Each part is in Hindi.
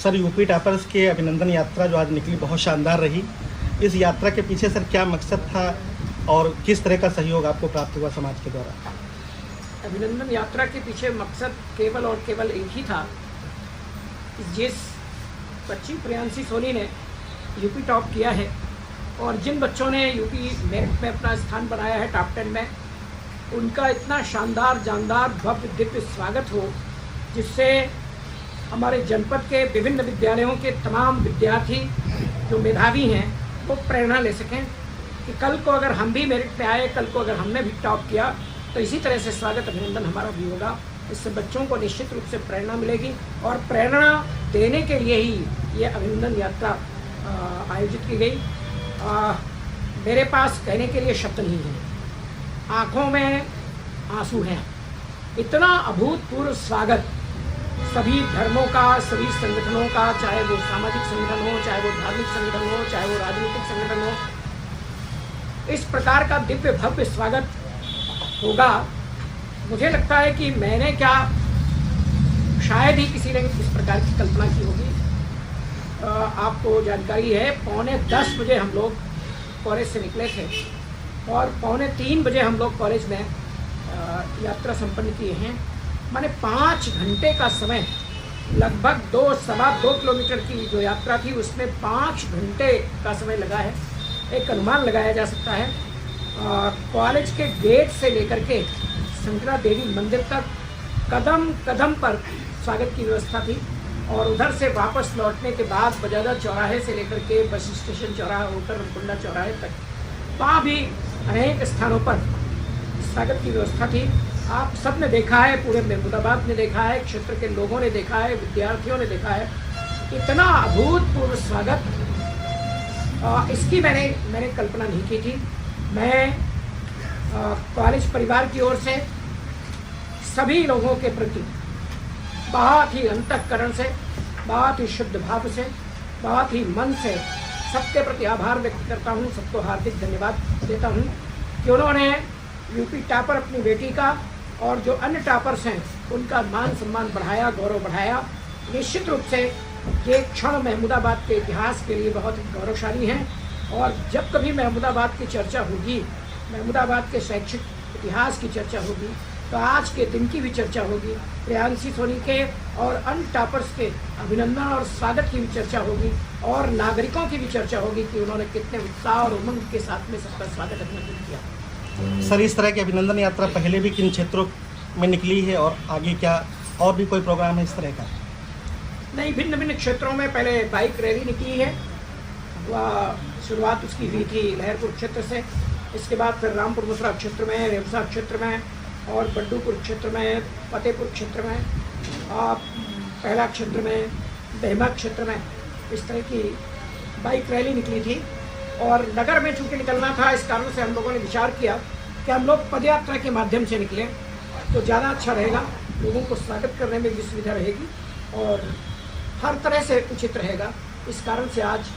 सर, यूपी टॉपर्स के अभिनंदन यात्रा जो आज निकली बहुत शानदार रही। इस यात्रा के पीछे सर क्या मकसद था और किस तरह का सहयोग आपको प्राप्त हुआ समाज के द्वारा? अभिनंदन यात्रा के पीछे मकसद केवल और केवल एक ही था। जिस बच्ची प्रियांशी सोनी ने यूपी टॉप किया है और जिन बच्चों ने यूपी मेरिट में अपना स्थान बनाया है टॉप 10 में, उनका इतना शानदार जानदार भव्य दिव्य स्वागत हो, जिससे हमारे जनपद के विभिन्न विद्यालयों के तमाम विद्यार्थी जो मेधावी हैं वो प्रेरणा ले सकें कि कल को अगर हम भी मेरिट में आए, कल को अगर हमने भी टॉप किया तो इसी तरह से स्वागत अभिनंदन हमारा भी होगा। इससे बच्चों को निश्चित रूप से प्रेरणा मिलेगी और प्रेरणा देने के लिए ही ये अभिनंदन यात्रा आयोजित की गई। मेरे पास कहने के लिए शब्द नहीं है, आँखों में आंसू हैं। इतना अभूतपूर्व स्वागत सभी धर्मों का, सभी संगठनों का, चाहे वो सामाजिक संगठन हो, चाहे वो धार्मिक संगठन हो, चाहे वो राजनीतिक संगठन हो, इस प्रकार का दिव्य भव्य स्वागत होगा। मुझे लगता है कि मैंने क्या, शायद ही किसी ने इस प्रकार की कल्पना की होगी। आपको जानकारी है, 9:45 बजे हम लोग कॉलेज से निकले थे और 2:45 बजे हम लोग कॉलेज में यात्रा संपन्न किए हैं। माने 5 घंटे का समय, लगभग 2-2.25 किलोमीटर की जो यात्रा थी उसमें 5 घंटे का समय लगा है। एक अनुमान लगाया जा सकता है। कॉलेज के गेट से लेकर के शंकरा देवी मंदिर तक कदम कदम पर स्वागत की व्यवस्था थी और उधर से वापस लौटने के बाद बजादा चौराहे से लेकर के बस स्टेशन चौराहा होकर रमकुंडा चौराहे तक, वहाँ भी अनेक स्थानों पर स्वागत की व्यवस्था थी। आप सब ने देखा है, पूरे महमूदाबाद ने देखा है, क्षेत्र के लोगों ने देखा है, विद्यार्थियों ने देखा है। इतना अभूतपूर्व स्वागत इसकी मैंने कल्पना नहीं की थी। मैं कॉलेज परिवार की ओर से सभी लोगों के प्रति बहुत ही अंतःकरण से, बहुत ही शुद्ध भाव से, बहुत ही मन से सबके प्रति आभार व्यक्त करता हूँ। सबको हार्दिक धन्यवाद देता हूँ कि उन्होंने यूपी टॉपर अपनी बेटी का और जो अन्य टॉपर्स हैं उनका मान सम्मान बढ़ाया, गौरव बढ़ाया। निश्चित रूप से ये क्षण महमूदाबाद के इतिहास के लिए बहुत गौरवशाली हैं और जब कभी महमूदाबाद की चर्चा होगी, महमूदाबाद के शैक्षिक इतिहास की चर्चा होगी, तो आज के दिन की भी चर्चा होगी। प्रियांशी सोनी के और अन्य टॉपर्स के अभिनंदन और स्वागत की भी चर्चा होगी और नागरिकों की भी चर्चा होगी कि उन्होंने कितने उत्साह और उमंग के साथ में सबका स्वागत अभिनंदन किया। सर, इस तरह की अभिनंदन यात्रा पहले भी किन क्षेत्रों में निकली है और आगे क्या और भी कोई प्रोग्राम है इस तरह का? नहीं, भिन्न भिन्न क्षेत्रों में पहले बाइक रैली निकली है। वह शुरुआत उसकी हुई थी लहरपुर क्षेत्र से, इसके बाद फिर रामपुर मुसरा क्षेत्र में, रेवसा क्षेत्र में और बड्डूपुर क्षेत्र में, फतेहपुर क्षेत्र में, पहला क्षेत्र में, बहमा क्षेत्र में, इस तरह की बाइक रैली निकली थी। और नगर में चूँकि निकलना था, इस कारण से हम लोगों ने विचार किया कि हम लोग पदयात्रा के माध्यम से निकलें तो ज़्यादा अच्छा रहेगा, लोगों को स्वागत करने में भी सुविधा रहेगी और हर तरह से उचित रहेगा। इस कारण से आज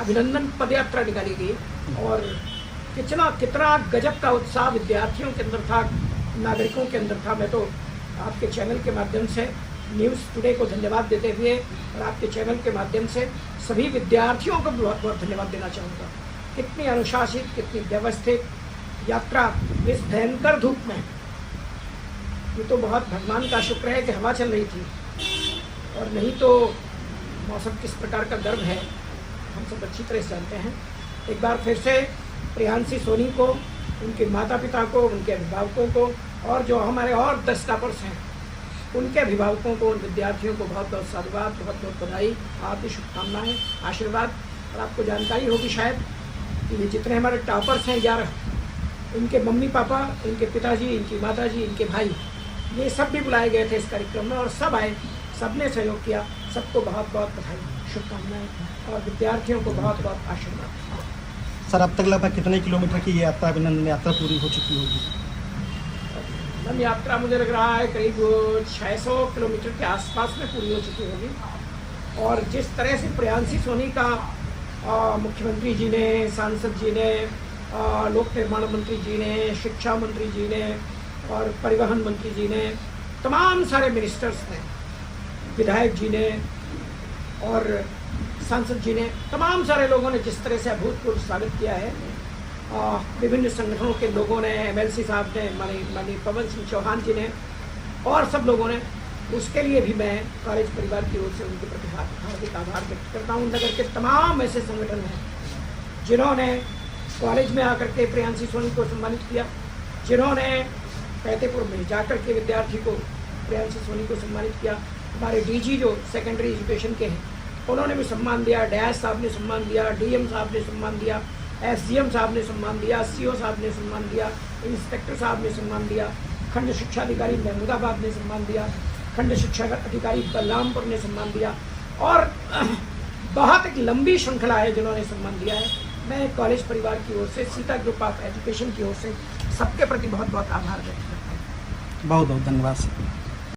अभिनंदन पदयात्रा निकाली गई और कितना गजब का उत्साह विद्यार्थियों के अंदर था, नागरिकों के अंदर था। मैं तो आपके चैनल के माध्यम से न्यूज़ टुडे को धन्यवाद देते हुए और आपके चैनल के माध्यम से सभी विद्यार्थियों को बहुत बहुत धन्यवाद देना चाहूँगा। कितनी अनुशासित, कितनी व्यवस्थित यात्रा इस भयंकर धूप में। ये तो बहुत भगवान का शुक्र है कि हवा चल रही थी और नहीं तो मौसम किस प्रकार का गर्व है हम सब अच्छी तरह से जानते हैं। एक बार फिर से प्रियांशी सोनी को, उनके माता पिता को, उनके अभिभावकों को और जो हमारे और 10 टॉपर्स हैं उनके अभिभावकों को, उन विद्यार्थियों को बहुत बहुत साधुवाद, बहुत बहुत बधाई, आपकी शुभकामनाएँ, आशीर्वाद। और आपको जानकारी होगी शायद कि ये जितने हमारे टॉपर्स हैं 11, इनके मम्मी पापा, इनके पिताजी, इनकी माताजी, इनके भाई, ये सब भी बुलाए गए थे इस कार्यक्रम में और सब आए, सबने सहयोग किया। सबको बहुत बहुत बधाई, शुभकामनाएँ और विद्यार्थियों को बहुत बहुत आशीर्वाद। सर, अब तक लगभग कितने किलोमीटर की ये यात्रा, अभिनंदन यात्रा पूरी हो चुकी होगी? अभिनंदन यात्रा मुझे लग रहा है करीब 600 किलोमीटर के आसपास में पूरी हो चुकी होगी। और जिस तरह से प्रियांशी सोनी का मुख्यमंत्री जी ने, सांसद जी ने, लोक निर्माण मंत्री जी ने, शिक्षा मंत्री जी ने और परिवहन मंत्री जी ने, तमाम सारे मिनिस्टर्स ने, विधायक जी ने और सांसद जी ने, तमाम सारे लोगों ने जिस तरह से अभूतपूर्व स्वागत किया है, विभिन्न संगठनों के लोगों ने, MLC साहब ने, माननीय पवन सिंह चौहान जी ने और सब लोगों ने, उसके लिए भी मैं कॉलेज परिवार की ओर से उनके प्रति हार्दिक आभार व्यक्त करता हूँ। नगर के तमाम ऐसे संगठन हैं जिन्होंने कॉलेज में आकर के प्रियांशी सोनी को सम्मानित किया, जिन्होंने फतेहपुर में जाकर के विद्यार्थी को, प्रियांशी सोनी को सम्मानित किया। हमारे DG जो सेकेंडरी एजुकेशन के हैं उन्होंने भी सम्मान दिया, डैश साहब ने सम्मान दिया, DM साहब ने सम्मान दिया, SDM साहब ने सम्मान दिया, CO साहब ने सम्मान दिया, इंस्पेक्टर साहब ने सम्मान दिया, खंड शिक्षा अधिकारी महमूदाबाद ने सम्मान दिया, खंड शिक्षा अधिकारी बलरामपुर ने सम्मान दिया और बहुत एक लंबी श्रृंखला है जिन्होंने सम्मान दिया है। मैं कॉलेज परिवार की ओर से, सीता ग्रुप ऑफ एजुकेशन की ओर से सबके प्रति बहुत बहुत आभार व्यक्त करता हूँ। बहुत बहुत धन्यवाद सर।